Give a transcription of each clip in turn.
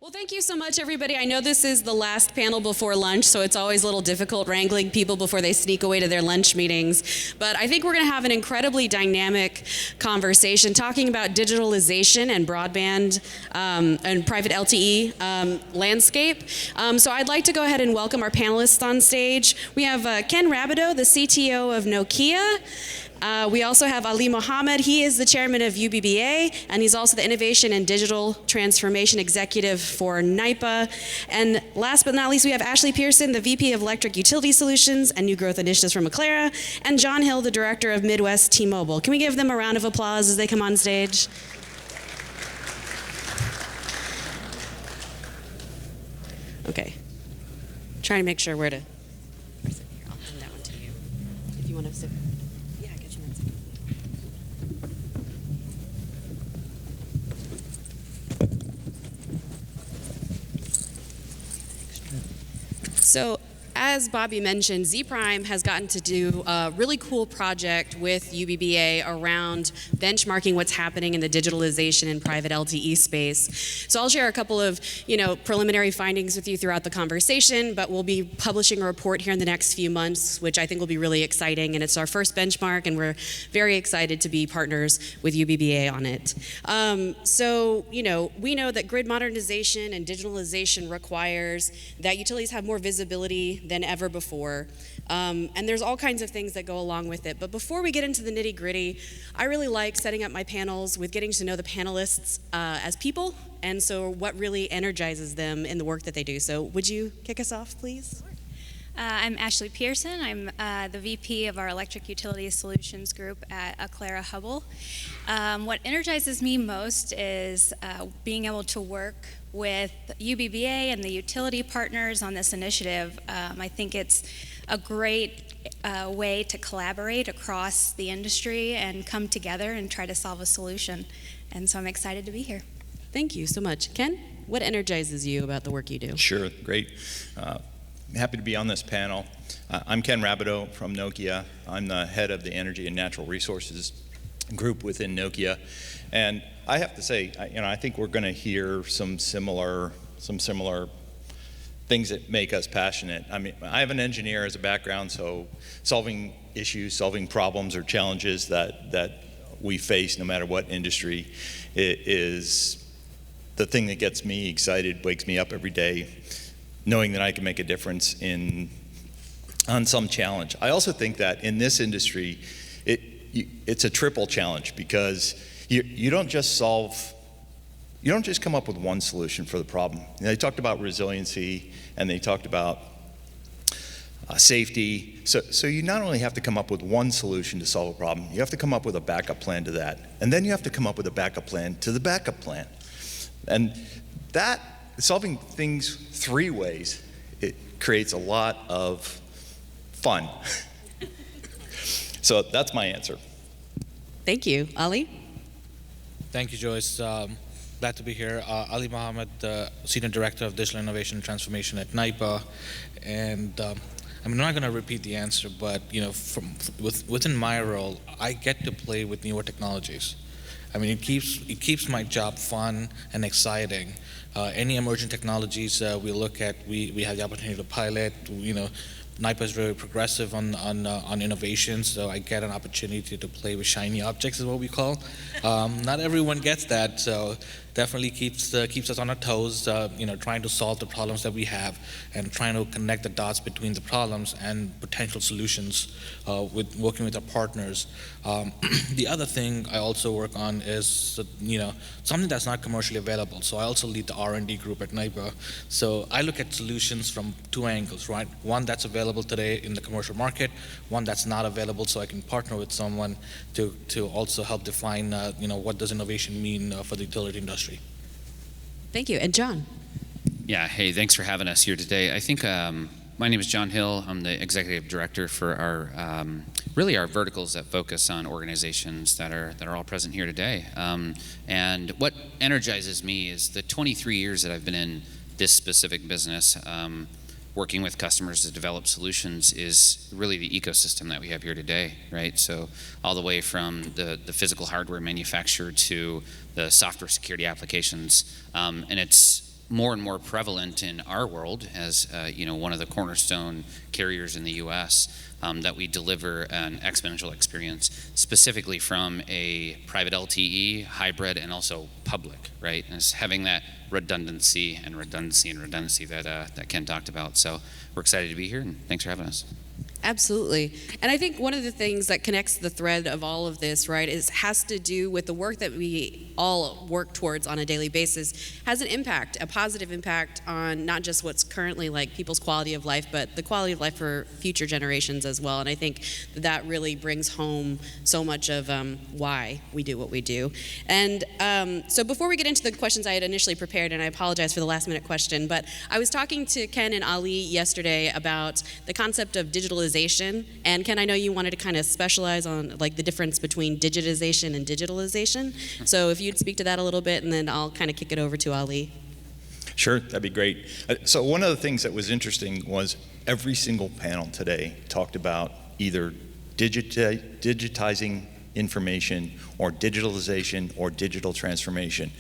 Well, thank you so much, everybody. I know this is the last panel before lunch, so it's always a little difficult wrangling people before they sneak away to their lunch meetings. But I think we're going to have an incredibly dynamic conversation talking about digitalization and broadband and private LTE landscape. So I'd like to go ahead and welcome our panelists on stage. We have Ken Rabedeau, the CTO of Nokia. We also have Ali Mohammed. He is the chairman of UBBA, and he's also the Innovation and Digital Transformation Executive for NYPA. And last but not least, we have Ashley Pearson, the VP of Electric Utility Solutions and New Growth Initiatives from Aclara, and John Hill, the Director of Midwest T-Mobile. Can we give them a round of applause as they come on stage? Okay. Trying to make sure where to. I'll hand that one to you if you want to sit. So, as Bobby mentioned, Zpryme has gotten to do a really cool project with UBBA around benchmarking what's happening in the digitalization and private LTE space. So I'll share a couple of, preliminary findings with you throughout the conversation, but we'll be publishing a report here in the next few months, which I think will be really exciting, and it's our first benchmark, and we're very excited to be partners with UBBA on it. We know that grid modernization and digitalization requires that utilities have more visibility than ever before. And there's all kinds of things that go along with it. But before we get into the nitty-gritty, I really like setting up my panels with getting to know the panelists as people, and so what really energizes them in the work that they do. So would you kick us off, please? I'm Ashley Pearson. I'm the VP of our Electric Utility Solutions group at Aclara Hubble. What energizes me most is being able to work with UBBA and the utility partners on this initiative. I think it's a great way to collaborate across the industry and come together and try to solve a solution. And so I'm excited to be here. Thank you so much. Ken, what energizes you about the work you do? Sure, great. Happy to be on this panel. I'm Ken Rabedeau from Nokia. I'm the head of the Energy and Natural Resources group within Nokia. And I have to say, I think we're going to hear some similar things that make us passionate. I mean, I have an engineer as a background, so solving issues, solving problems or challenges that we face, no matter what industry, is the thing that gets me excited, wakes me up every day, knowing that I can make a difference on some challenge. I also think that in this industry, it's a triple challenge, because you don't just come up with one solution for the problem. They talked about resiliency, and they talked about safety. So you not only have to come up with one solution to solve a problem, you have to come up with a backup plan to that. And then you have to come up with a backup plan to the backup plan. And that, solving things three ways, it creates a lot of fun. So that's my answer. Thank you. Ali? Thank you, Joyce. Glad to be here. Ali Mohammed, Senior Director of Digital Innovation and Transformation at NYPA. And I'm not going to repeat the answer, but within my role, I get to play with newer technologies. I mean, it keeps my job fun and exciting. Any emerging technologies we look at, we have the opportunity to pilot. NYPA is very progressive on innovation, so I get an opportunity to play with shiny objects, is what we call. Not everyone gets that, so definitely keeps us on our toes, trying to solve the problems that we have and trying to connect the dots between the problems and potential solutions with working with our partners. The other thing I also work on is, something that's not commercially available. So I also lead the R&D group at NYPA. So I look at solutions from two angles, right? One that's available today in the commercial market, one that's not available, so I can partner with someone to also help define, what does innovation mean for the utility industry. Thank you. And John? Yeah, hey, thanks for having us here today. I think my name is John Hill. I'm the executive director for our our verticals that focus on organizations that are all present here today. And what energizes me is the 23 years that I've been in this specific business, working with customers to develop solutions, is really the ecosystem that we have here today, right? So all the way from the physical hardware manufacturer to the software security applications, and it's more and more prevalent in our world as one of the cornerstone carriers in the U.S. That we deliver an exponential experience specifically from a private LTE, hybrid, and also public, right? And it's having that redundancy that Ken talked about. So we're excited to be here, and thanks for having us. Absolutely. And I think one of the things that connects the thread of all of this, right, has to do with the work that we all work towards on a daily basis has an impact, a positive impact on not just what's currently like people's quality of life, but the quality of life for future generations as well. And I think that really brings home so much of why we do what we do. And so before we get into the questions I had initially prepared, and I apologize for the last minute question, but I was talking to Ken and Ali yesterday about the concept of digitalization. And Ken, I know you wanted to kind of specialize on like the difference between digitization and digitalization. So if you'd speak to that a little bit, and then I'll kind of kick it over to Ali. Sure, that'd be great. So one of the things that was interesting was every single panel today talked about either digitizing information or digitalization or digital transformation.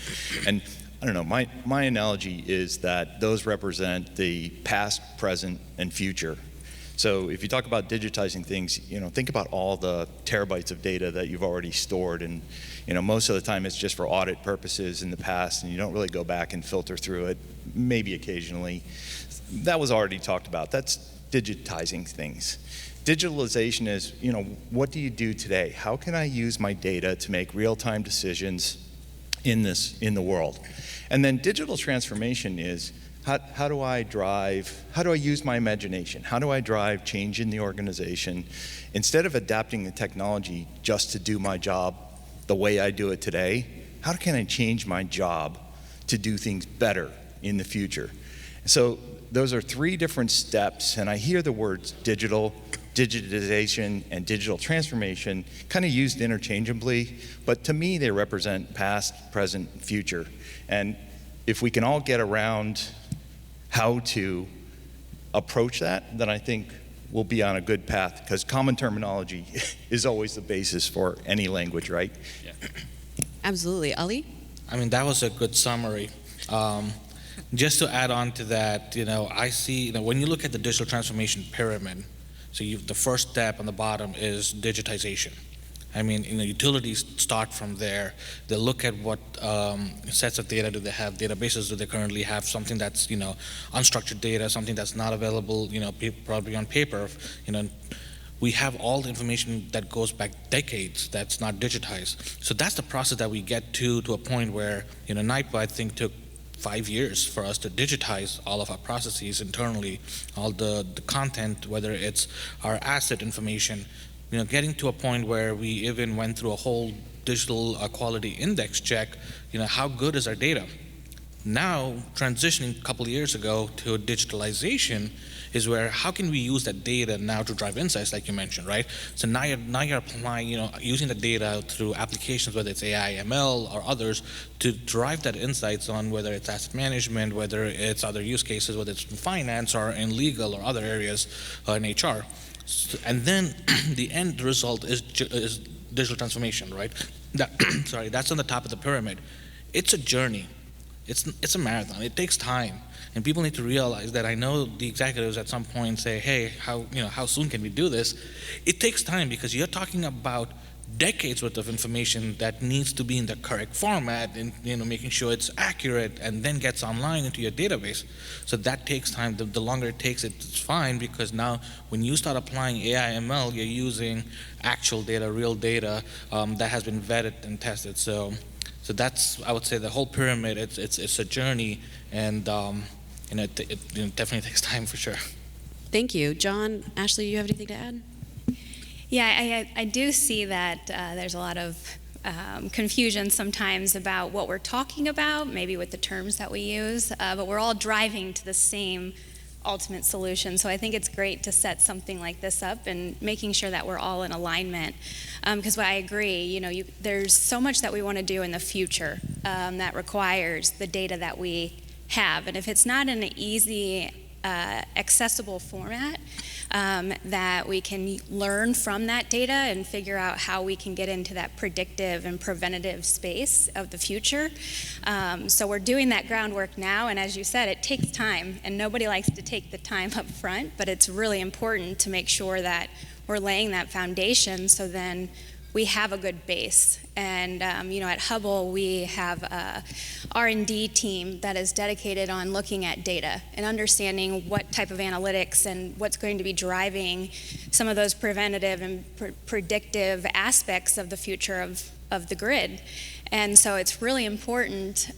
And I don't know, my analogy is that those represent the past, present, and future. So if you talk about digitizing things, think about all the terabytes of data that you've already stored, and most of the time it's just for audit purposes in the past, and you don't really go back and filter through it, maybe occasionally. That was already talked about. That's digitizing things. Digitalization is, what do you do today? How can I use my data to make real-time decisions in the world? And then digital transformation is, how do I use my imagination? How do I drive change in the organization? Instead of adapting the technology just to do my job the way I do it today, how can I change my job to do things better in the future? So those are three different steps, and I hear the words digital, digitization, and digital transformation kind of used interchangeably, but to me they represent past, present, future. And if we can all get around how to approach that, then I think we'll be on a good path, because common terminology is always the basis for any language, right? Yeah. Absolutely. Ali? I mean, that was a good summary. Just to add on to that, I see, when you look at the digital transformation pyramid, so the first step on the bottom is digitization. I mean, utilities start from there. They look at what sets of data do they have, databases do they currently have, something that's, unstructured data, something that's not available, probably on paper. We have all the information that goes back decades that's not digitized. So that's the process that we get to a point where, NYPA, I think, took 5 years for us to digitize all of our processes internally, all the content, whether it's our asset information, getting to a point where we even went through a whole digital quality index check, how good is our data? Now, transitioning a couple of years ago to digitalization is where, how can we use that data now to drive insights, like you mentioned, right? So now you're applying, using the data through applications, whether it's AI, ML, or others, to drive that insights on whether it's asset management, whether it's other use cases, whether it's in finance or in legal or other areas in HR. And then the end result is digital transformation, right? That's on the top of the pyramid. It's a journey. It's a marathon. It takes time, and people need to realize that. I know the executives at some point say, "Hey, how soon can we do this?" It takes time, because you're talking about decades worth of information that needs to be in the correct format, and making sure it's accurate, and then gets online into your database. So that takes time. The longer it takes, it's fine, because now when you start applying AI ML, you're using actual data, real data that has been vetted and tested. So that's, I would say, the whole pyramid. It's a journey, and it definitely takes time for sure. Thank you. John, Ashley, you have anything to add? Yeah, I do see that there's a lot of confusion sometimes about what we're talking about, maybe with the terms that we use, but we're all driving to the same ultimate solution. So I think it's great to set something like this up and making sure that we're all in alignment. Because I agree, there's so much that we want to do in the future that requires the data that we have. And if it's not in an easy, accessible format, that we can learn from that data and figure out how we can get into that predictive and preventative space of the future. So we're doing that groundwork now, and as you said, it takes time, and nobody likes to take the time up front, but it's really important to make sure that we're laying that foundation so then we have a good base. And at Hubble, we have a R&D team that is dedicated on looking at data and understanding what type of analytics and what's going to be driving some of those preventative and predictive aspects of the future of the grid. And so it's really important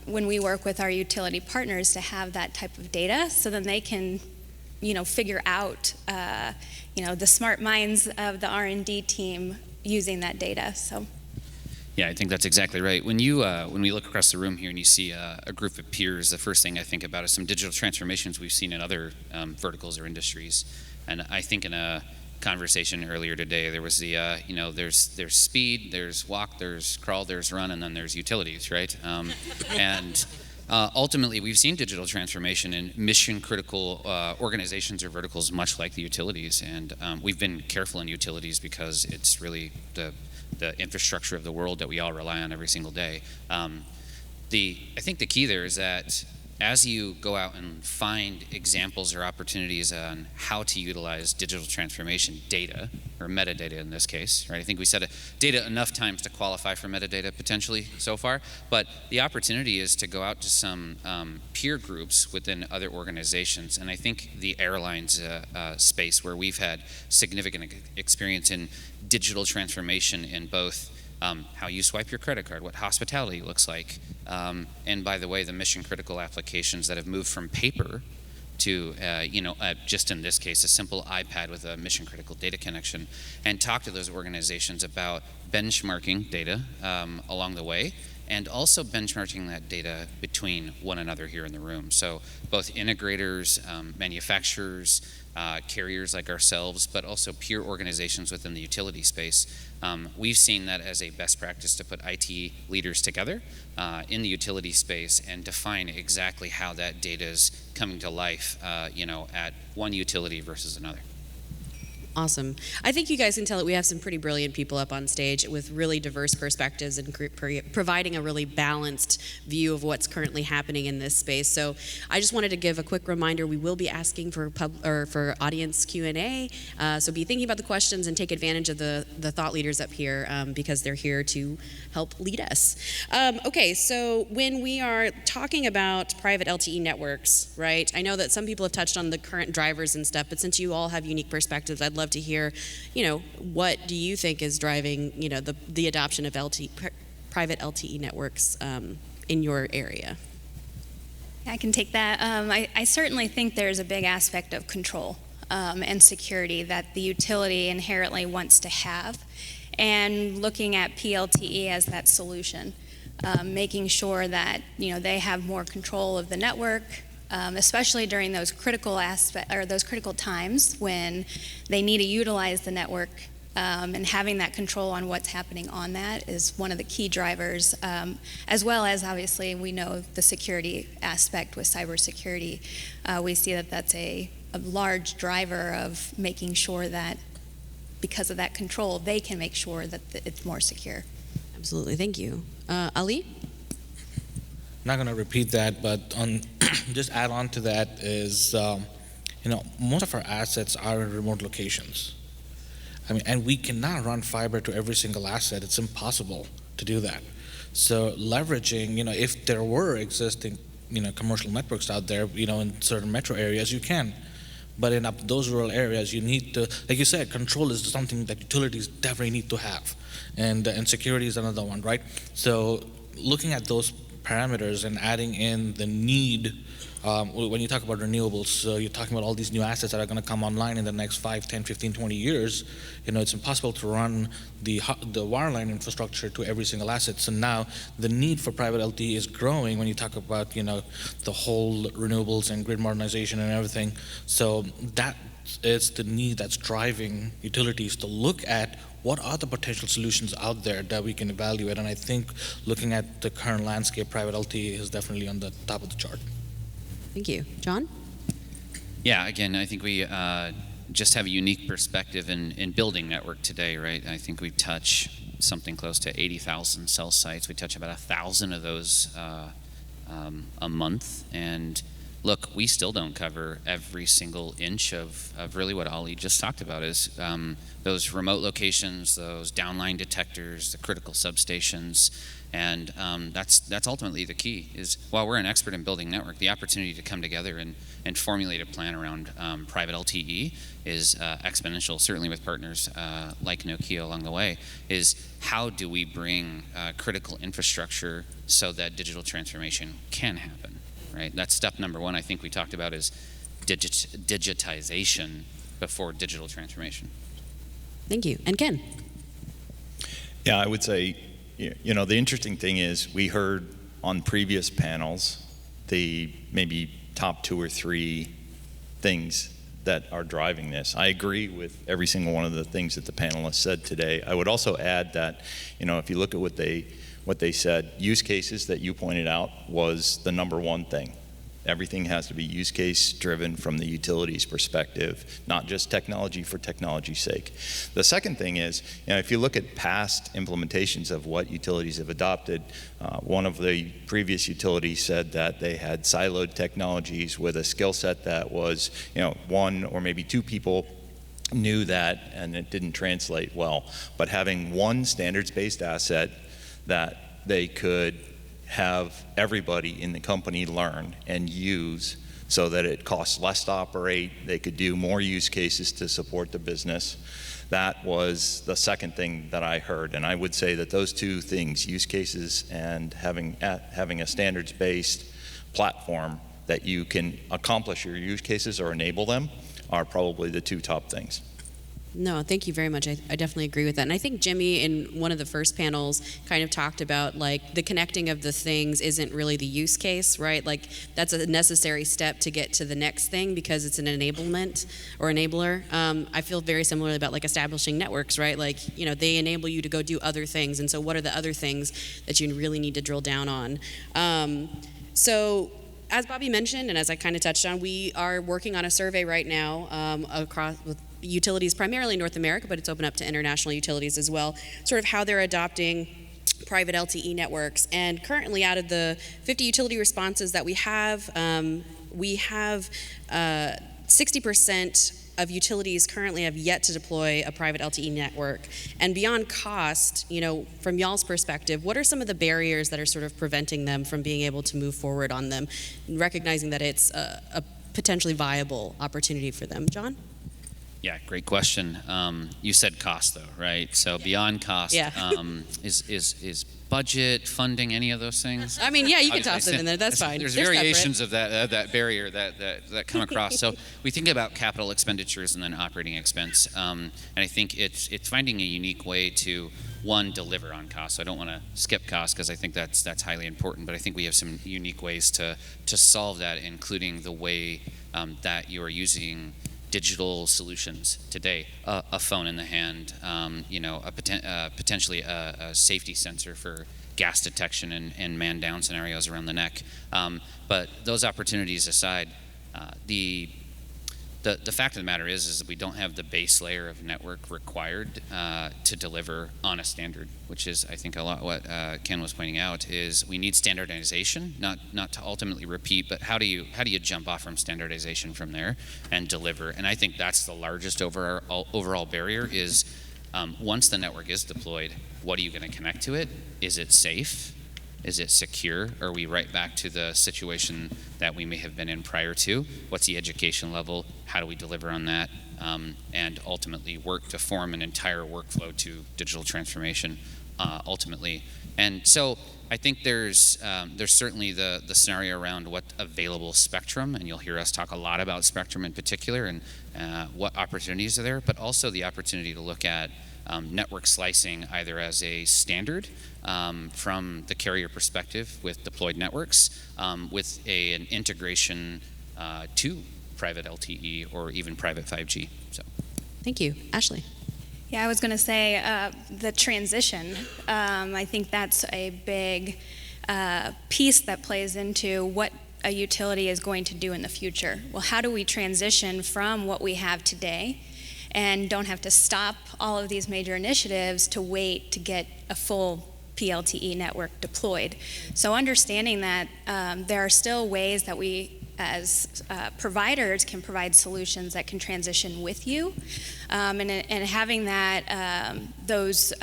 when we work with our utility partners to have that type of data so then they can figure out the smart minds of the R&D team using that data. So, yeah, I think that's exactly right. When we look across the room here and you see a group of peers, the first thing I think about is some digital transformations we've seen in other verticals or industries. And I think in a conversation earlier today, there was the there's speed, there's walk, there's crawl, there's run, and then there's utilities, right? Ultimately, we've seen digital transformation in mission-critical organizations or verticals, much like the utilities. And we've been careful in utilities because it's really the infrastructure of the world that we all rely on every single day. I think the key there is that as you go out and find examples or opportunities on how to utilize digital transformation data, or metadata in this case, right? I think we said data enough times to qualify for metadata potentially so far, but the opportunity is to go out to some peer groups within other organizations, and I think the airlines space where we've had significant experience in digital transformation in both how you swipe your credit card, what hospitality looks like, and by the way, the mission-critical applications that have moved from paper to, just in this case, a simple iPad with a mission-critical data connection, and talk to those organizations about benchmarking data along the way, and also benchmarking that data between one another here in the room. So both integrators, manufacturers, carriers like ourselves, but also peer organizations within the utility space. We've seen that as a best practice to put IT leaders together in the utility space and define exactly how that data is coming to life, at one utility versus another. Awesome. I think you guys can tell that we have some pretty brilliant people up on stage with really diverse perspectives and providing a really balanced view of what's currently happening in this space. So I just wanted to give a quick reminder, we will be asking for audience Q&A, so be thinking about the questions and take advantage of the thought leaders up here because they're here to help lead us. Okay, so when we are talking about private LTE networks, right, I know that some people have touched on the current drivers and stuff, but since you all have unique perspectives, I'd love to hear, what do you think is driving, the adoption of private LTE networks in your area? I can take that. I certainly think there's a big aspect of control and security that the utility inherently wants to have, and looking at PLTE as that solution, making sure that they have more control of the network. Especially during those critical times when they need to utilize the network, and having that control on what's happening on that is one of the key drivers, as well as obviously we know the security aspect with cybersecurity. We see that that's a large driver of making sure that because of that control, they can make sure that it's more secure. Absolutely, thank you. Ali? Not going to repeat that, but just add on to that is, most of our assets are in remote locations. And we cannot run fiber to every single asset. It's impossible to do that. So leveraging, if there were existing, commercial networks out there, in certain metro areas, you can. But in those rural areas, you need to, like you said, control is something that utilities definitely need to have. And security is another one, right? So looking at those parameters and adding in the need, when you talk about renewables, so you're talking about all these new assets that are going to come online in the next 5, 10, 15, 20 years, it's impossible to run the wireline infrastructure to every single asset. So now the need for private LTE is growing when you talk about, the whole renewables and grid modernization and everything. So that is the need that's driving utilities to look at what are the potential solutions out there that we can evaluate. And I think looking at the current landscape, private LTE is definitely on the top of the chart. Thank you. John? Yeah, again, I think we just have a unique perspective in building network today, right? I think we touch something close to 80,000 cell sites. We touch about 1,000 of those a month. And look, we still don't cover every single inch of really what Ali just talked about, is those remote locations, those downline detectors, the critical substations. And that's ultimately the key, is while we're an expert in building network, the opportunity to come together and formulate a plan around private LTE is exponential, certainly with partners like Nokia along the way, is how do we bring critical infrastructure so that digital transformation can happen, right? That's step number one I think we talked about, is digitization before digital transformation. Thank you. And Ken? Yeah, I would say, you know, the interesting thing is we heard on previous panels the maybe top 2 or 3 things that are driving this. I agree with every single one of the things that the panelists said today. I would also add that, you know, if you look at what they said, use cases that you pointed out was the number one thing. Everything has to be use case driven from the utilities perspective, not just technology for technology's sake. The second thing is, you know, if you look at past implementations of what utilities have adopted, one of the previous utilities said that they had siloed technologies with a skill set that was, you know, 1 or maybe 2 people knew that and it didn't translate well. But having one standards-based asset that they could have everybody in the company learn and use so that it costs less to operate, they could do more use cases to support the business. That was the second thing that I heard, and I would say that those 2 things, use cases and having a standards-based platform that you can accomplish your use cases or enable them, are probably the 2 top things. No, thank you very much. I definitely agree with that. And I think Jimmy, in one of the first panels, kind of talked about, like, the connecting of the things isn't really the use case, right? Like, that's a necessary step to get to the next thing because it's an enablement or enabler. I feel very similarly about, like, establishing networks, right? Like, you know, they enable you to go do other things. And so what are the other things that you really need to drill down on? So as Bobby mentioned, and as I kind of touched on, we are working on a survey right now across with utilities, primarily North America, but it's open up to international utilities as well, sort of how they're adopting private LTE networks. And currently, out of the 50 utility responses that we have 60% of utilities currently have yet to deploy a private LTE network. And beyond cost, you know, from y'all's perspective, what are some of the barriers that are sort of preventing them from being able to move forward on them, recognizing that it's a potentially viable opportunity for them? John? Yeah, great question. You said cost, though, right? So beyond cost, is budget, funding, any of those things? I mean, yeah, you can toss them in there. That's fine. There's They're variations separate. of that barrier that come across. So we think about capital expenditures and then operating expense, and I think it's finding a unique way to, one, deliver on cost. So I don't want to skip cost because I think that's highly important, but I think we have some unique ways to solve that, including the way that you are using digital solutions today, a phone in the hand, you know, potentially a safety sensor for gas detection and man-down scenarios around the neck. But those opportunities aside, the fact of the matter is that we don't have the base layer of network required to deliver on a standard, which is, I think, a lot what Ken was pointing out, is we need standardization, not to ultimately repeat, but how do you jump off from standardization from there and deliver? And I think that's the largest overall barrier is once the network is deployed, what are you going to connect to it? Is it safe? Is it secure? Are we right back to the situation that we may have been in prior to? What's the education level? How do we deliver on that? And ultimately work to form an entire workflow to digital transformation ultimately. And so I think there's certainly the scenario around what available spectrum, and you'll hear us talk a lot about spectrum in particular and what opportunities are there, but also the opportunity to look at network slicing either as a standard from the carrier perspective with deployed networks, with an integration to private LTE or even private 5G. So, Thank you. Ashley? Yeah, I was going to say the transition. I think that's a big piece that plays into what a utility is going to do in the future. Well, how do we transition from what we have today and don't have to stop all of these major initiatives to wait to get a full PLTE network deployed? So understanding that there are still ways that we as providers can provide solutions that can transition with you, and having that those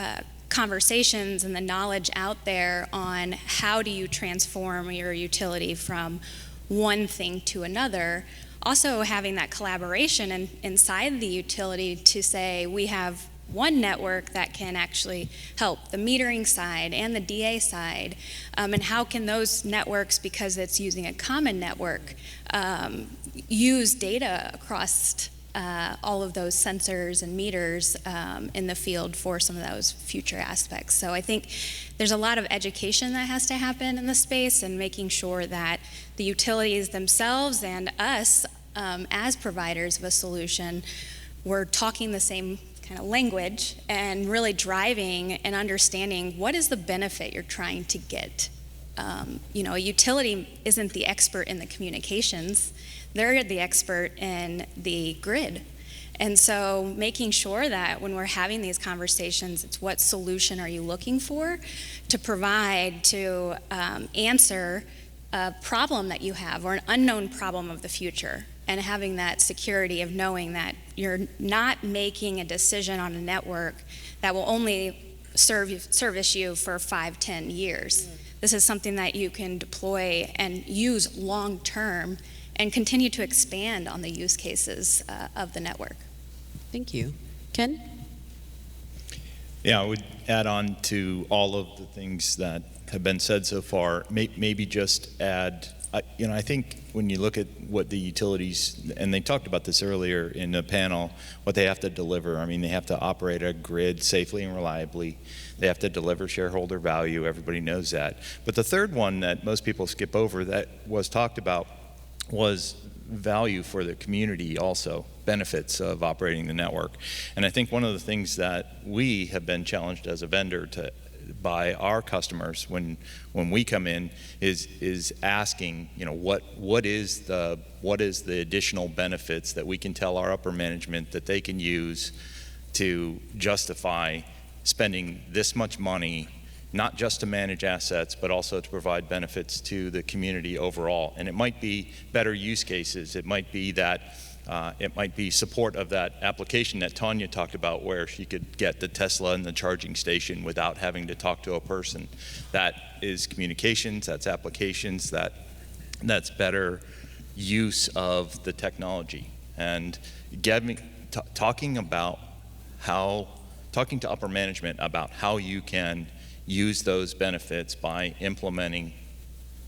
conversations and the knowledge out there on how do you transform your utility from one thing to another. Also having that collaboration inside the utility to say we have one network that can actually help the metering side and the DA side, and how can those networks, because it's using a common network, use data across all of those sensors and meters in the field for some of those future aspects. So I think there's a lot of education that has to happen in the space, and making sure that the utilities themselves and us as providers of a solution, we're talking the same kind of language and really driving and understanding what is the benefit you're trying to get. A utility isn't the expert in the communications. They're the expert in the grid. And so making sure that when we're having these conversations, it's what solution are you looking for to provide to answer a problem that you have or an unknown problem of the future, and having that security of knowing that you're not making a decision on a network that will only service you for 5-10 years. This is something that you can deploy and use long term and continue to expand on the use cases of the network. Thank you. Ken? Yeah, I would add on to all of the things that have been said so far. Maybe just add, I think when you look at what the utilities, and they talked about this earlier in the panel, what they have to deliver. I mean, they have to operate a grid safely and reliably. They have to deliver shareholder value. Everybody knows that. But the third one that most people skip over that was talked about was value for the community also, benefits of operating the network. And I think one of the things that we have been challenged as a vendor by our customers when we come in is asking, what is the additional benefits that we can tell our upper management that they can use to justify spending this much money, not just to manage assets, but also to provide benefits to the community overall. And it might be better use cases. It might be that it might be support of that application that Tanya talked about, where she could get the Tesla and the charging station without having to talk to a person. That is communications, that's applications, that's better use of the technology. And talking to upper management about how you can use those benefits by implementing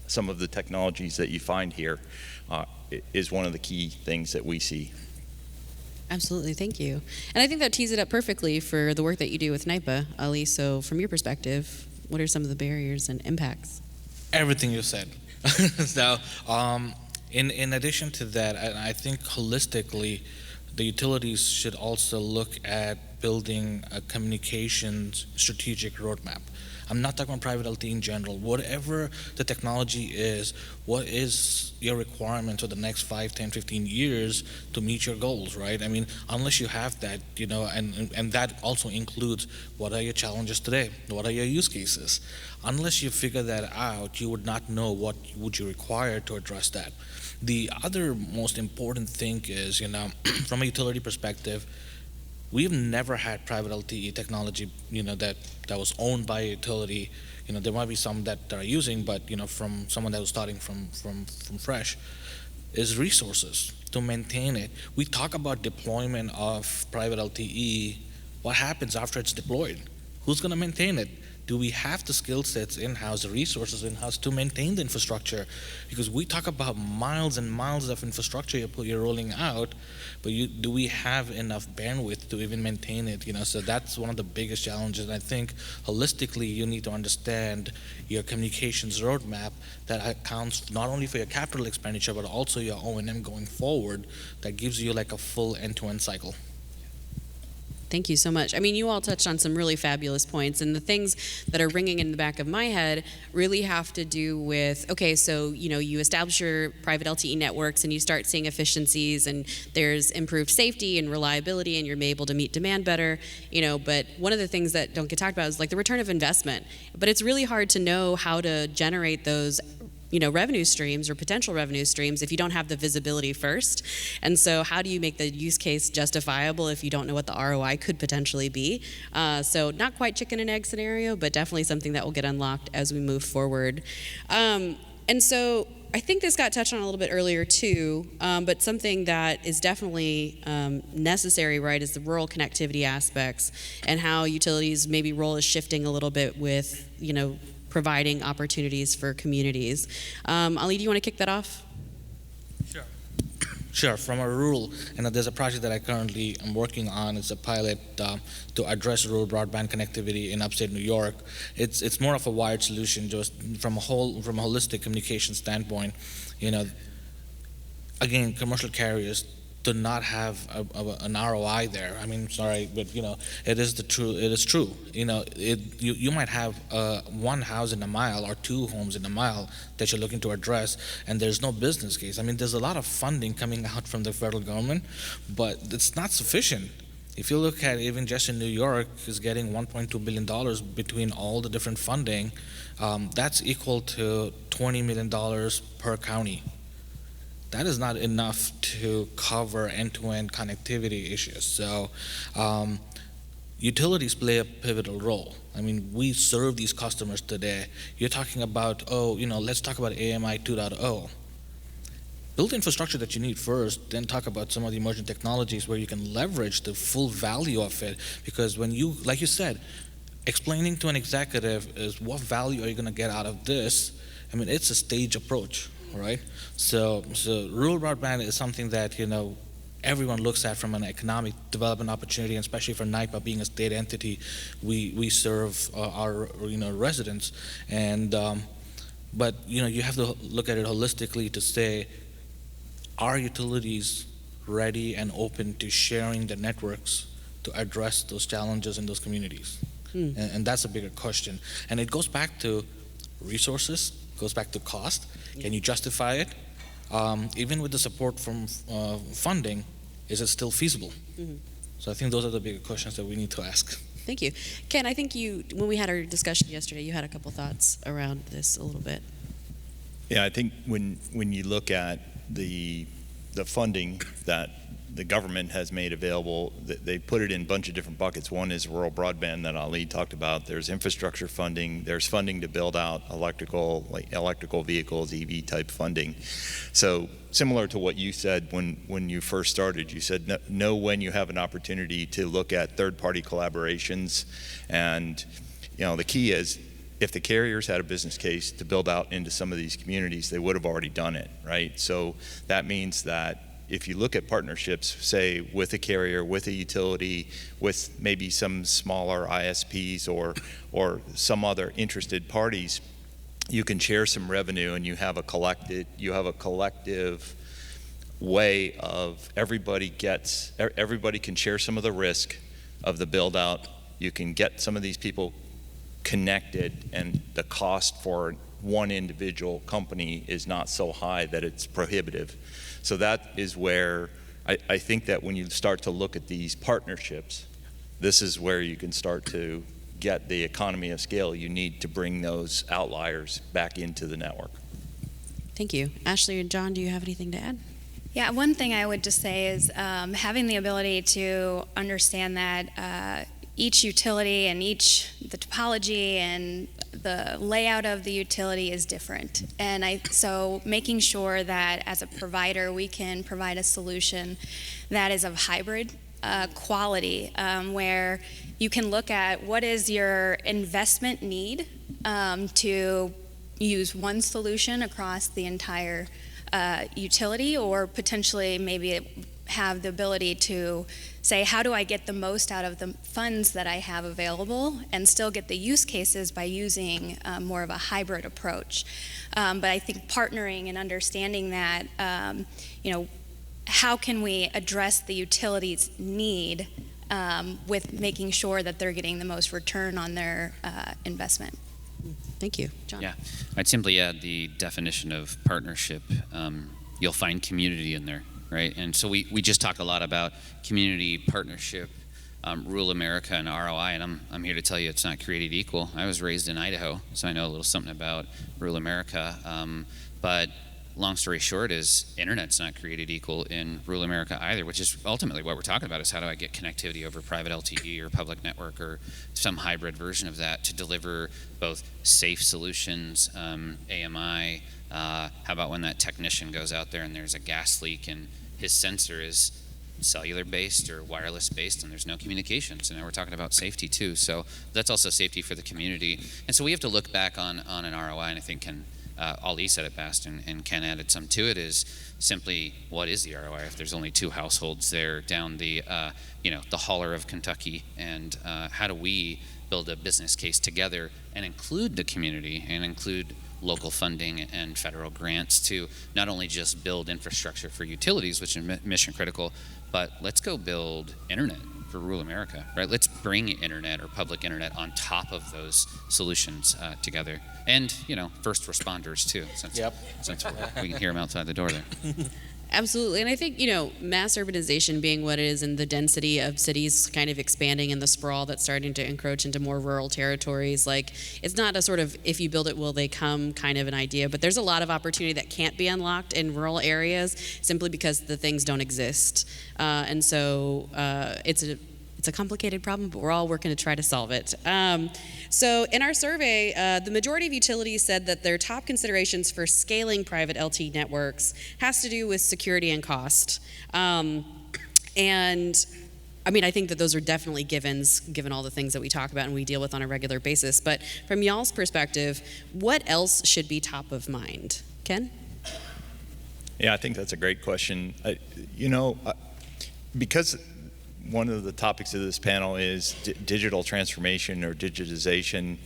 some of the technologies that you find here is one of the key things that we see. Absolutely, thank you. And I think that tees it up perfectly for the work that you do with NYPA, Ali. So from your perspective, what are some of the barriers and impacts? Everything you said. So in addition to that, I think holistically, the utilities should also look at building a communications strategic roadmap. I'm not talking about private LTE in general. Whatever the technology is, what is your requirement for the next 5, 10, 15 years to meet your goals, right? I mean, unless you have that, and that also includes what are your challenges today? What are your use cases? Unless you figure that out, you would not know what would you require to address that. The other most important thing is, from a utility perspective, we've never had private LTE technology, that was owned by a utility. There might be some that are using, but from someone that was starting from fresh, is resources to maintain it. We talk about deployment of private LTE. What happens after it's deployed? Who's going to maintain it? Do we have the skill sets in-house, the resources in-house to maintain the infrastructure? Because we talk about miles and miles of infrastructure you're rolling out, but do we have enough bandwidth to even maintain it? So that's one of the biggest challenges. And I think holistically, you need to understand your communications roadmap that accounts not only for your capital expenditure, but also your O&M going forward, that gives you like a full end-to-end cycle. Thank you so much. I mean, you all touched on some really fabulous points, and the things that are ringing in the back of my head really have to do with, okay, so, you establish your private LTE networks and you start seeing efficiencies, and there's improved safety and reliability, and you're able to meet demand better, but one of the things that don't get talked about is like the return of investment. But it's really hard to know how to generate those revenue streams or potential revenue streams if you don't have the visibility first. And so how do you make the use case justifiable if you don't know what the ROI could potentially be? So not quite chicken and egg scenario, but definitely something that will get unlocked as we move forward. And so I think this got touched on a little bit earlier too, but something that is definitely necessary, right, is the rural connectivity aspects and how utilities maybe role is shifting a little bit with, providing opportunities for communities. Ali, do you want to kick that off? Sure. From a rural, and there's a project that I currently am working on. It's a pilot to address rural broadband connectivity in upstate New York. It's more of a wired solution, just from a holistic communication standpoint. Again, commercial carriers do not have an ROI there. I mean, sorry, but it is true. You might have one house in a mile or two homes in a mile that you're looking to address, and there's no business case. I mean, there's a lot of funding coming out from the federal government, but it's not sufficient. If you look at even just in New York, is getting $1.2 billion between all the different funding. That's equal to $20 million per county. That is not enough to cover end-to-end connectivity issues. So utilities play a pivotal role. I mean, we serve these customers today. You're talking about, let's talk about AMI 2.0. Build the infrastructure that you need first, then talk about some of the emerging technologies where you can leverage the full value of it. Because when you, like you said, explaining to an executive is what value are you going to get out of this, I mean, it's a stage approach. Right, so rural broadband is something that everyone looks at from an economic development opportunity, and especially for NYPA being a state entity, we serve our residents, and but you have to look at it holistically to say, are utilities ready and open to sharing the networks to address those challenges in those communities? And that's a bigger question, and it goes back to resources. Goes back to cost. Can you justify it? Even with the support from funding, is it still feasible? So I think those are the bigger questions that we need to ask. Thank you. Ken, I think when we had our discussion yesterday, you had a couple thoughts around this a little bit. Yeah, I think when you look at the funding that the government has made available, they put it in a bunch of different buckets. One is rural broadband that Ali talked about. There's infrastructure funding. There's funding to build out electrical vehicles, EV type funding. So similar to what you said when you first started, you said know when you have an opportunity to look at third-party collaborations. And the key is, if the carriers had a business case to build out into some of these communities, they would have already done it, right? So that means that if you look at partnerships, say with a carrier, with a utility, with maybe some smaller ISPs or some other interested parties, you can share some revenue, and you have a collective way of everybody can share some of the risk of the build out. You can get some of these people connected, and the cost for one individual company is not so high that it's prohibitive. So that is where I think that when you start to look at these partnerships, this is where you can start to get the economy of scale you need to bring those outliers back into the network. Thank you. Ashley and John, do you have anything to add? Yeah, one thing I would just say is having the ability to understand that each utility and the topology and the layout of the utility is different. And so making sure that as a provider we can provide a solution that is of hybrid quality, where you can look at what is your investment need to use one solution across the entire utility, or potentially maybe have the ability to say, how do I get the most out of the funds that I have available and still get the use cases by using more of a hybrid approach. But I think partnering and understanding that, how can we address the utility's need with making sure that they're getting the most return on their investment. Thank you. John? Yeah, I'd simply add the definition of partnership. You'll find community in there, right? And so we just talk a lot about community, partnership, rural America, and ROI, and I'm here to tell you it's not created equal. I was raised in Idaho, so I know a little something about rural America, but long story short is internet's not created equal in rural America either, which is ultimately what we're talking about, is how do I get connectivity over private LTE or public network or some hybrid version of that to deliver both safe solutions, AMI, how about when that technician goes out there and there's a gas leak and his sensor is cellular based or wireless based and there's no communication. So now we're talking about safety too. So that's also safety for the community. And so we have to look back on an ROI, and I think Ali said it best, and Ken added some to it, is simply what is the ROI if there's only 2 households there down the the holler of Kentucky, and how do we build a business case together and include the community and include local funding and federal grants to not only just build infrastructure for utilities, which is mission critical, but let's go build internet for rural America, right? Let's bring internet or public internet on top of those solutions together. And, first responders too, since we can hear them outside the door there. Absolutely. And I think, mass urbanization being what it is, and the density of cities kind of expanding and the sprawl that's starting to encroach into more rural territories, it's not a sort of if you build it, will they come kind of an idea, but there's a lot of opportunity that can't be unlocked in rural areas simply because the things don't exist. And so it's a complicated problem, but we're all working to try to solve it. So in our survey, the majority of utilities said that their top considerations for scaling private LTE networks has to do with security and cost. And I think that those are definitely givens, given all the things that we talk about and we deal with on a regular basis. But from y'all's perspective, what else should be top of mind? Ken? Yeah, I think that's a great question. Because one of the topics of this panel is digital transformation or digitization.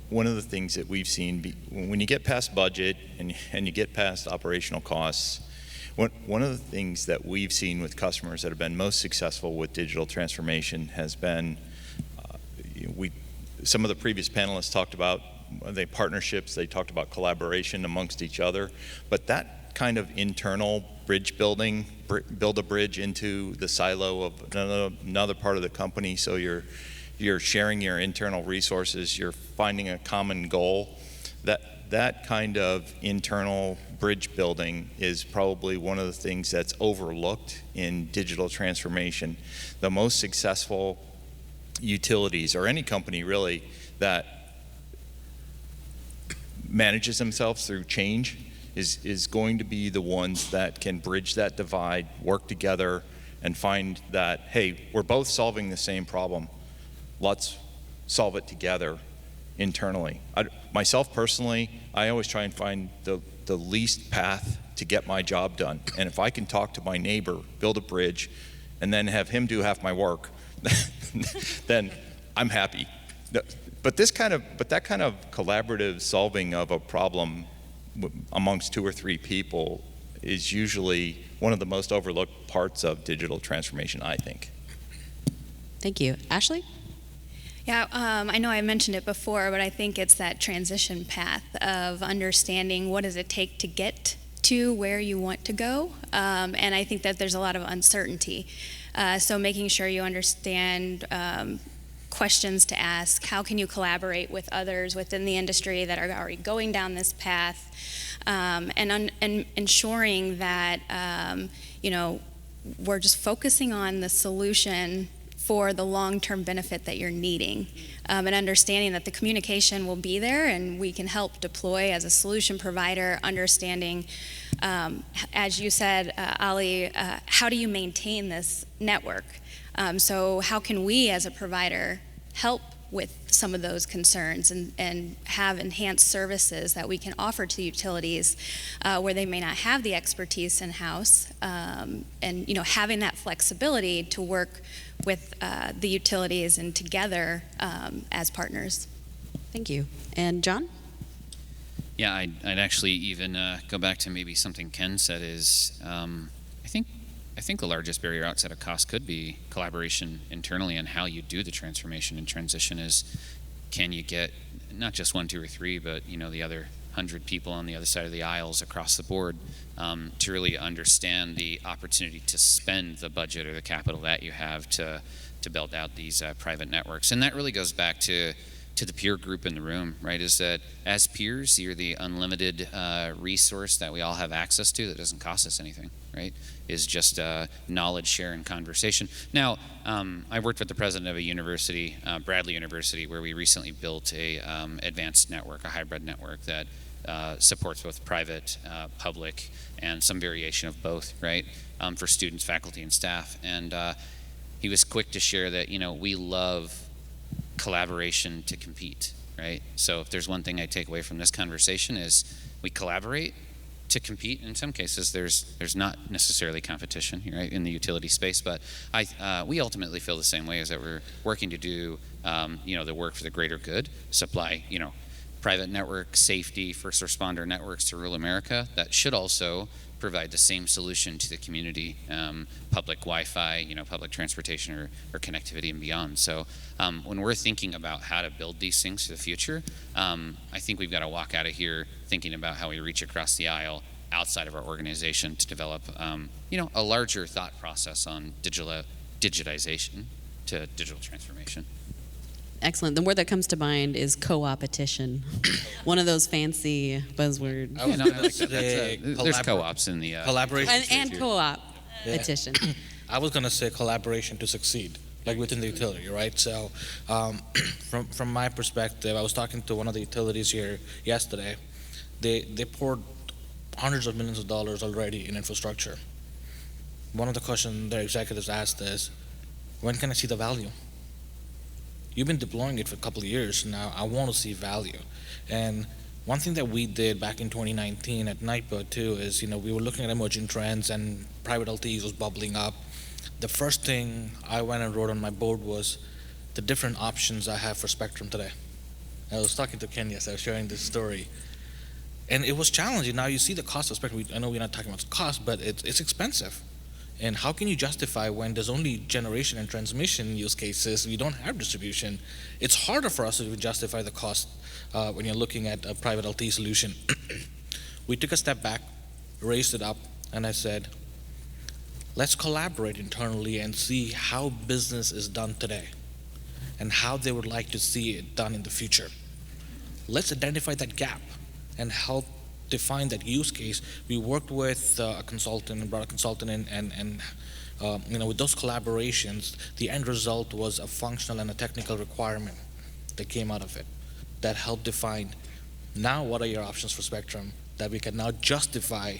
One of the things that we've seen, when you get past budget and you get past operational costs, one of the things that we've seen with customers that have been most successful with digital transformation has been, some of the previous panelists talked about the partnerships, they talked about collaboration amongst each other, but that kind of internal bridge building, build a bridge into the silo of another part of the company, so you're sharing your internal resources, you're finding a common goal. That kind of internal bridge building is probably one of the things that's overlooked in digital transformation. The most successful utilities, or any company really, that manages themselves through change is going to be the ones that can bridge that divide, work together, and find that, hey, we're both solving the same problem. Let's solve it together internally. Myself personally, I always try and find the least path to get my job done. And if I can talk to my neighbor, build a bridge, and then have him do half my work, then I'm happy. But that kind of collaborative solving of a problem amongst 2 or 3 people is usually one of the most overlooked parts of digital transformation, I think. Thank you. Ashley? Yeah, I know I mentioned it before, but I think it's that transition path of understanding what does it take to get to where you want to go, and I think that there's a lot of uncertainty. So making sure you understand questions to ask, how can you collaborate with others within the industry that are already going down this path, and ensuring that we're just focusing on the solution for the long-term benefit that you're needing, and understanding that the communication will be there and we can help deploy as a solution provider, understanding, as you said, Ali, how do you maintain this network? So how can we as a provider help with some of those concerns and have enhanced services that we can offer to utilities where they may not have the expertise in-house, and having that flexibility to work with the utilities and together as partners. Thank you. And John? Yeah, I'd actually even go back to maybe something Ken said is, I think I think the largest barrier outside of cost could be collaboration internally, and how you do the transformation and transition is, can you get not just 1, 2, or 3, but the other 100 people on the other side of the aisles across the board to really understand the opportunity to spend the budget or the capital that you have to build out these private networks. And that really goes back to the peer group in the room, right? Is that as peers, you're the unlimited resource that we all have access to that doesn't cost us anything, right? Is just knowledge share and conversation. Now, I worked with the president of a university, Bradley University, where we recently built a advanced network, a hybrid network that supports both private, public, and some variation of both, right? For students, faculty, and staff. And he was quick to share that, we love collaboration to compete, right? So if there's one thing I take away from this conversation is we collaborate to compete. In some cases, there's not necessarily competition, right, in the utility space, but we ultimately feel the same way, is that we're working to do, the work for the greater good, supply, private network safety, first responder networks to rural America that should also provide the same solution to the community, public Wi-Fi, public transportation or connectivity and beyond. So when we're thinking about how to build these things for the future, I think we've got to walk out of here thinking about how we reach across the aisle outside of our organization to develop, a larger thought process on digitization to digital transformation. Excellent. The word that comes to mind is co-opetition. One of those fancy buzzwords. There's co-ops in the collaboration and co-op-etition. I was going to say collaboration to succeed, like within the utility, right? So from my perspective, I was talking to one of the utilities here yesterday. They poured hundreds of millions of dollars already in infrastructure. One of the questions their executives asked is, when can I see the value? You've been deploying it for a couple of years now. I want to see value. And one thing that we did back in 2019 at NYPA too is, we were looking at emerging trends and private LTE was bubbling up. The first thing I went and wrote on my board was the different options I have for spectrum today. I was talking to Ken yesterday, I was sharing this story. And it was challenging. Now you see the cost of spectrum. I know we're not talking about cost, but it's expensive. And how can you justify when there's only generation and transmission use cases, we don't have distribution? It's harder for us to even justify the cost when you're looking at a private LTE solution. We took a step back, raised it up, and I said, let's collaborate internally and see how business is done today and how they would like to see it done in the future. Let's identify that gap and help define that use case. We worked with a consultant and brought a consultant in, and with those collaborations, the end result was a functional and a technical requirement that came out of it that helped define now what are your options for spectrum that we can now justify,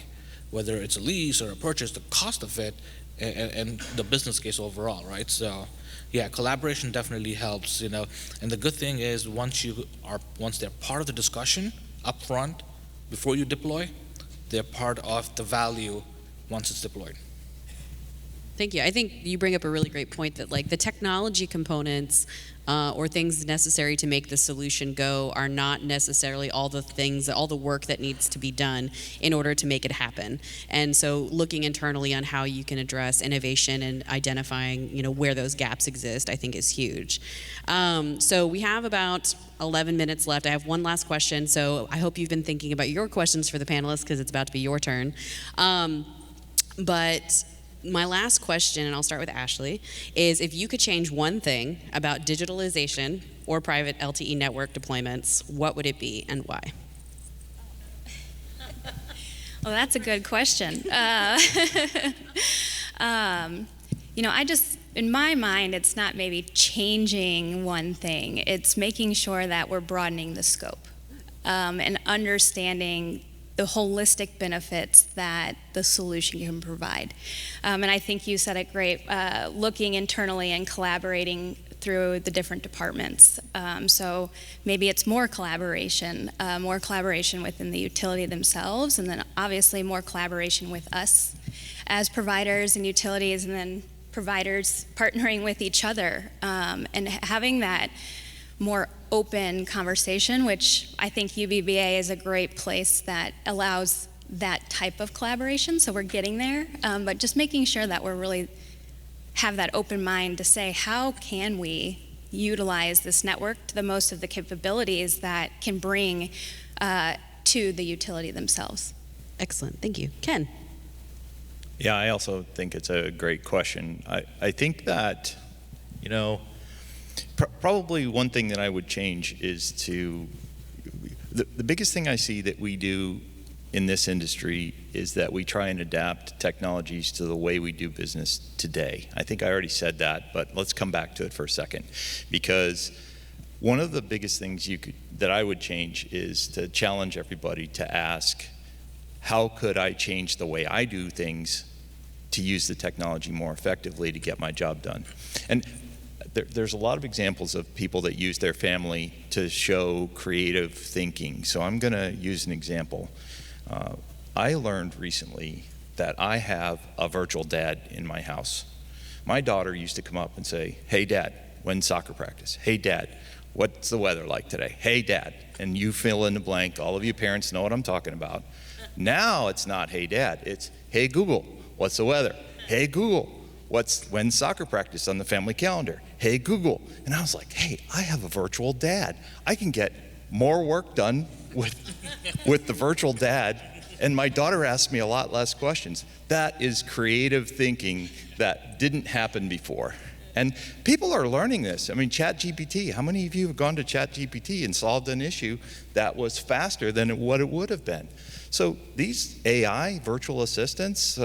whether it's a lease or a purchase, the cost of it, and the business case overall, right? So yeah, collaboration definitely helps, and the good thing is once they're part of the discussion up front, before you deploy, they're part of the value once it's deployed. Thank you. I think you bring up a really great point that the technology components or things necessary to make the solution go are not necessarily all the work that needs to be done in order to make it happen. And so looking internally on how you can address innovation and identifying, where those gaps exist, I think is huge. So we have about 11 minutes left. I have one last question, so I hope you've been thinking about your questions for the panelists because it's about to be your turn. But my last question, and I'll start with Ashley, is if you could change one thing about digitalization or private LTE network deployments, what would it be and why? Well, that's a good question. In my mind, it's not maybe changing one thing. It's making sure that we're broadening the scope and understanding the holistic benefits that the solution can provide. And I think you said it great, looking internally and collaborating through the different departments. So maybe it's more collaboration within the utility themselves, and then obviously more collaboration with us as providers and utilities, and then providers partnering with each other, and having that more open conversation, which I think UBBA is a great place that allows that type of collaboration, so we're getting there, but just making sure that we're really have that open mind to say, how can we utilize this network to the most of the capabilities that can bring to the utility themselves. Excellent, thank you. Ken? Yeah, I also think it's a great question. I think that, you know, probably one thing that I would change is the biggest thing I see that we do in this industry is that we try and adapt technologies to the way we do business today. I think I already said that, but let's come back to it for a second. Because one of the biggest things that I would change is to challenge everybody to ask, how could I change the way I do things to use the technology more effectively to get my job done? And there's a lot of examples of people that use their family to show creative thinking. So I'm going to use an example. I learned recently that I have a virtual dad in my house. My daughter used to come up and say, "Hey Dad, when's soccer practice? Hey Dad, what's the weather like today? Hey Dad." And you fill in the blank. All of you parents know what I'm talking about. Now it's not "Hey Dad," it's "Hey Google, what's the weather? Hey Google, when's soccer practice on the family calendar? Hey Google." And I was like, hey, I have a virtual dad. I can get more work done with the virtual dad, and my daughter asked me a lot less questions. That is creative thinking that didn't happen before. And people are learning this. I mean, ChatGPT, how many of you have gone to ChatGPT and solved an issue that was faster than what it would have been? So these AI virtual assistants,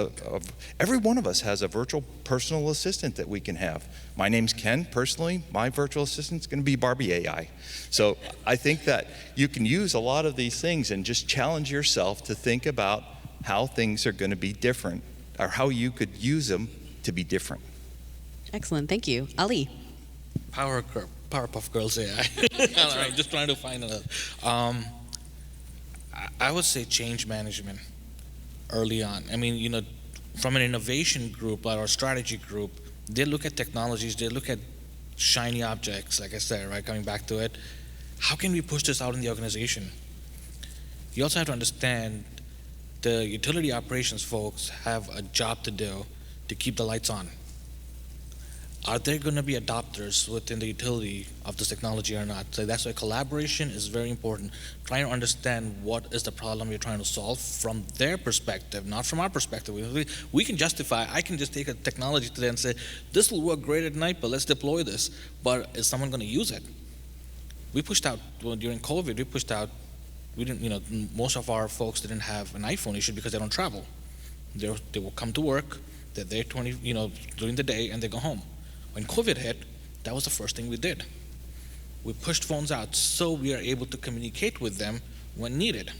every one of us has a virtual personal assistant that we can have. My name's Ken. Personally, my virtual assistant's going to be Barbie AI. So I think that you can use a lot of these things and just challenge yourself to think about how things are going to be different, or how you could use them to be different. Excellent, thank you. Ali? Powerpuff Girls AI. I'm just trying to find another. I would say change management early on. I mean, you know, from an innovation group or a strategy group, they look at technologies, they look at shiny objects, like I said, right, coming back to it. How can we push this out in the organization? You also have to understand the utility operations folks have a job to do to keep the lights on. Are there going to be adopters within the utility of this technology or not? So that's why collaboration is very important. Trying to understand what is the problem you're trying to solve from their perspective, not from our perspective. We can justify, I can just take a technology today and say, this will work great at NYPA, let's deploy this. But is someone going to use it? We pushed out, during COVID, we didn't, you know, most of our folks didn't have an iPhone issue because they don't travel. They will come to work, they're there during the day, and they go home. When COVID hit, that was the first thing we did. We pushed phones out so we are able to communicate with them when needed.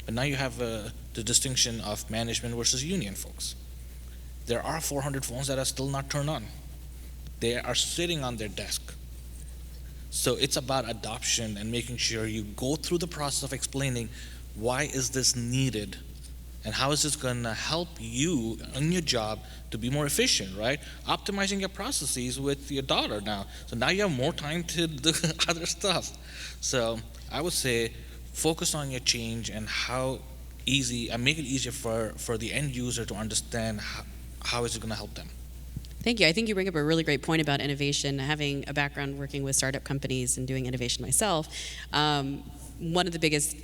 But now you have the distinction of management versus union folks. There are 400 phones that are still not turned on. They are sitting on their desk. So it's about adoption and making sure you go through the process of explaining why is this needed and how is this going to help you in your job to be more efficient, right? Optimizing your processes with your daughter now. So now you have more time to do other stuff. So I would say focus on your change and how easy, and make it easier for the end user to understand how is it going to help them. Thank you. I think you bring up a really great point about innovation. Having a background working with startup companies and doing innovation myself, one of the biggest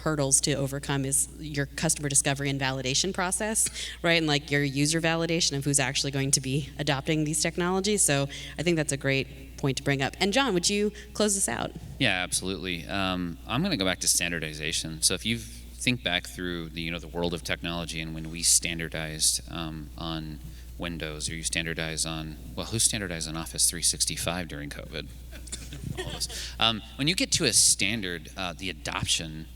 hurdles to overcome is your customer discovery and validation process, right? And like your user validation of who's actually going to be adopting these technologies. So I think that's a great point to bring up. And John, would you close this out? Yeah, absolutely. I'm going to go back to standardization. So if you think back through the world of technology and when we standardized on Windows, or you standardize on, well, who standardized on Office 365 during COVID? All of us. When you get to a standard, the adoption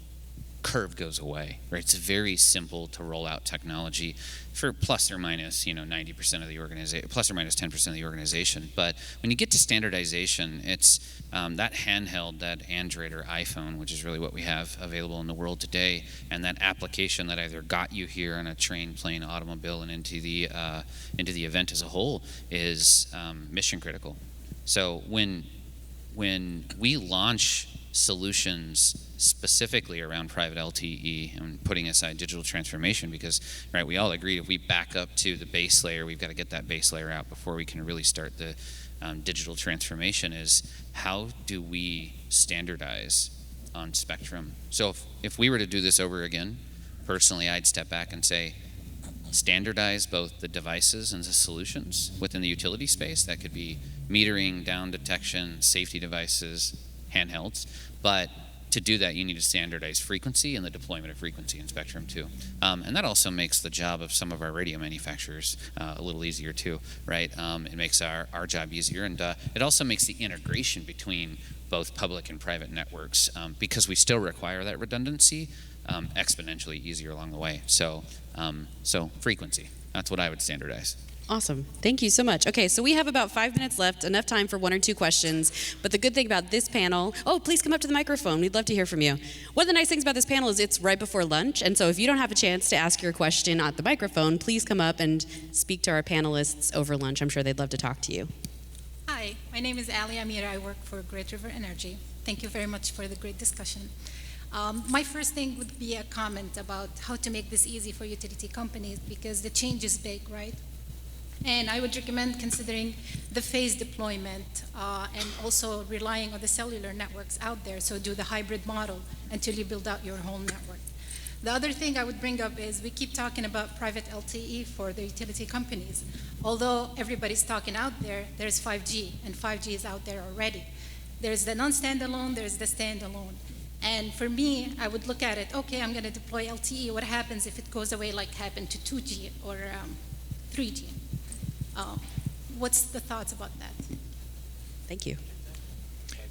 curve goes away, right? It's very simple to roll out technology for plus or minus, 90% of the organization, plus or minus 10% of the organization. But when you get to standardization, it's that handheld, that Android or iPhone, which is really what we have available in the world today, and that application that either got you here on a train, plane, automobile, and into the event as a whole is mission critical. So when we launch solutions specifically around private LTE and putting aside digital transformation, because right, we all agreed if we back up to the base layer, we've got to get that base layer out before we can really start the digital transformation. Is how do we standardize on spectrum? So if we were to do this over again, personally, I'd step back and say, standardize both the devices and the solutions within the utility space. That could be metering, down detection, safety devices, handhelds. But to do that, you need to standardize frequency and the deployment of frequency in spectrum too. And that also makes the job of some of our radio manufacturers a little easier too, right? It makes our job easier, and it also makes the integration between both public and private networks, because we still require that redundancy, exponentially easier along the way. So frequency, that's what I would standardize. Awesome. Thank you so much. Okay, so we have about 5 minutes left, enough time for 1 or 2 questions. But the good thing about this panel, please come up to the microphone. We'd love to hear from you. One of the nice things about this panel is it's right before lunch. And so if you don't have a chance to ask your question at the microphone, please come up and speak to our panelists over lunch. I'm sure they'd love to talk to you. Hi, my name is Ali Amir. I work for Great River Energy. Thank you very much for the great discussion. My first thing would be a comment about how to make this easy for utility companies, because the change is big, right? And I would recommend considering the phased deployment and also relying on the cellular networks out there. So do the hybrid model until you build out your whole network. The other thing I would bring up is we keep talking about private LTE for the utility companies. Although everybody's talking out there, there's 5G, and 5G is out there already. There's the non-standalone, there's the standalone. And for me, I would look at it, okay, I'm going to deploy LTE. What happens if it goes away like happened to 2G or 3G? What's the thoughts about that? Thank you.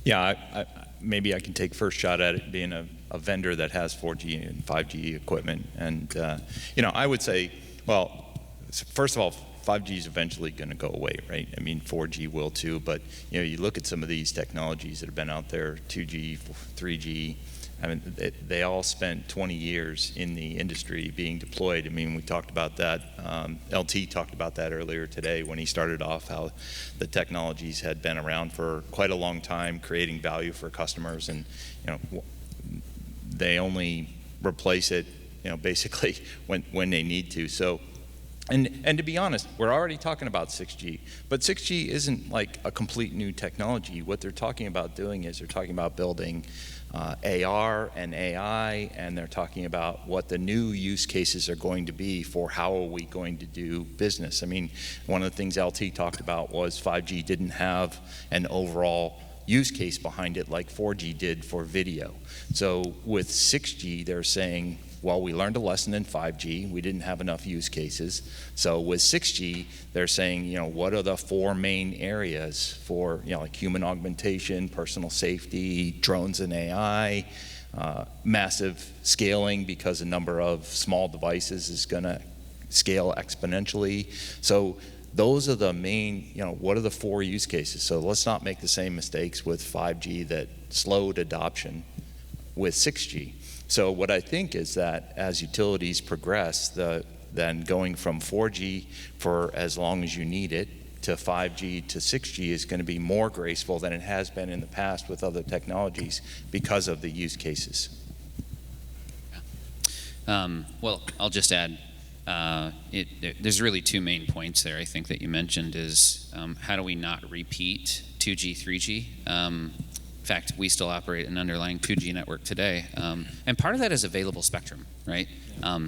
Yeah, maybe I can take first shot at it, being a vendor that has 4G and 5G equipment. And, I would say, well, first of all, 5G is eventually going to go away, right? I mean, 4G will too, but, you look at some of these technologies that have been out there, 2G, 3G, I mean, they all spent 20 years in the industry being deployed. I mean, we talked about that. LT talked about that earlier today when he started off, how the technologies had been around for quite a long time, creating value for customers, and they only replace it, basically when they need to. So, and to be honest, we're already talking about 6G, but 6G isn't like a complete new technology. What they're talking about doing is they're talking about building AR and AI, and they're talking about what the new use cases are going to be for how are we going to do business. I mean, one of the things LT talked about was 5G didn't have an overall use case behind it like 4G did for video. So with 6G, they're saying, well, we learned a lesson in 5G. We didn't have enough use cases. So with 6G, they're saying, what are the 4 main areas for, like human augmentation, personal safety, drones and AI, massive scaling because the number of small devices is going to scale exponentially. So those are the main, what are the 4 use cases? So let's not make the same mistakes with 5G that slowed adoption with 6G. So what I think is that as utilities progress, then going from 4G for as long as you need it to 5G to 6G is going to be more graceful than it has been in the past with other technologies because of the use cases. Well, I'll just add, there's really 2 main points there I think that you mentioned is how do we not repeat 2G, 3G? In fact, we still operate an underlying 2G network today, and part of that is available spectrum, right?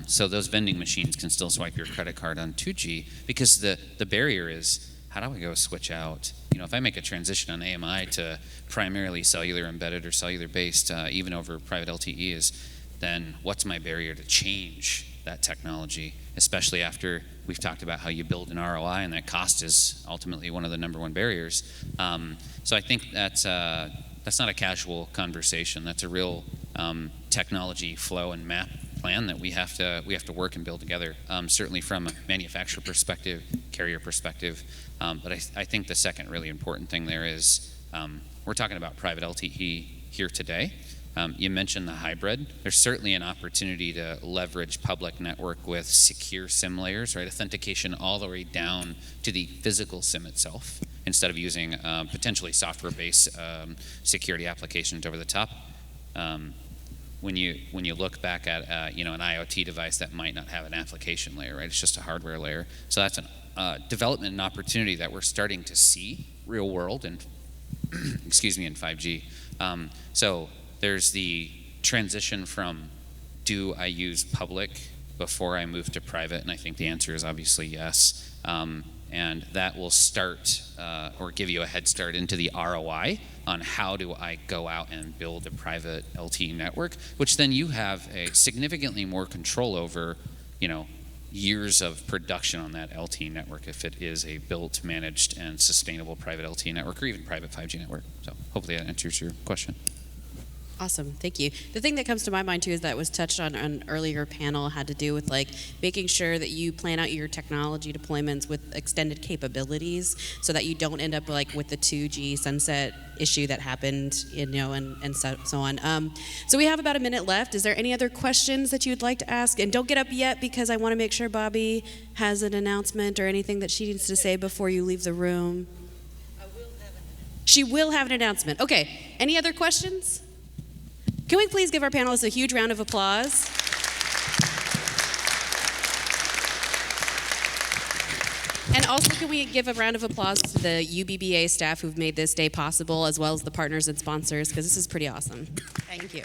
So those vending machines can still swipe your credit card on 2G because the barrier is, how do I go switch out? If I make a transition on AMI to primarily cellular embedded or cellular based, even over private LTE, then what's my barrier to change that technology, especially after we've talked about how you build an ROI and that cost is ultimately one of the number 1 barriers. So I think that's not a casual conversation. That's a real technology flow and map plan that we have to work and build together. Certainly from a manufacturer perspective, carrier perspective. But I think the second really important thing there is we're talking about private LTE here today. You mentioned the hybrid. There's certainly an opportunity to leverage public network with secure SIM layers, right? Authentication all the way down to the physical SIM itself, instead of using potentially software-based security applications over the top. when you look back at an IoT device that might not have an application layer, right? It's just a hardware layer. So that's a development and opportunity that we're starting to see real world and excuse me, in 5G. So there's the transition from, do I use public before I move to private? And I think the answer is obviously yes. And that will start or give you a head start into the ROI on how do I go out and build a private LTE network, which then you have a significantly more control over, years of production on that LTE network if it is a built, managed, and sustainable private LTE network or even private 5G network. So hopefully that answers your question. Awesome, thank you. The thing that comes to my mind too is that was touched on an earlier panel had to do with making sure that you plan out your technology deployments with extended capabilities so that you don't end up with the 2G sunset issue that happened, and so on. So we have about a minute left. Is there any other questions that you'd like to ask? And don't get up yet because I want to make sure Bobby has an announcement or anything that she needs to say before you leave the room. She will have an announcement. Okay, any other questions? Can we please give our panelists a huge round of applause? And also, can we give a round of applause to the UBBA staff who've made this day possible, as well as the partners and sponsors, because this is pretty awesome. Thank you.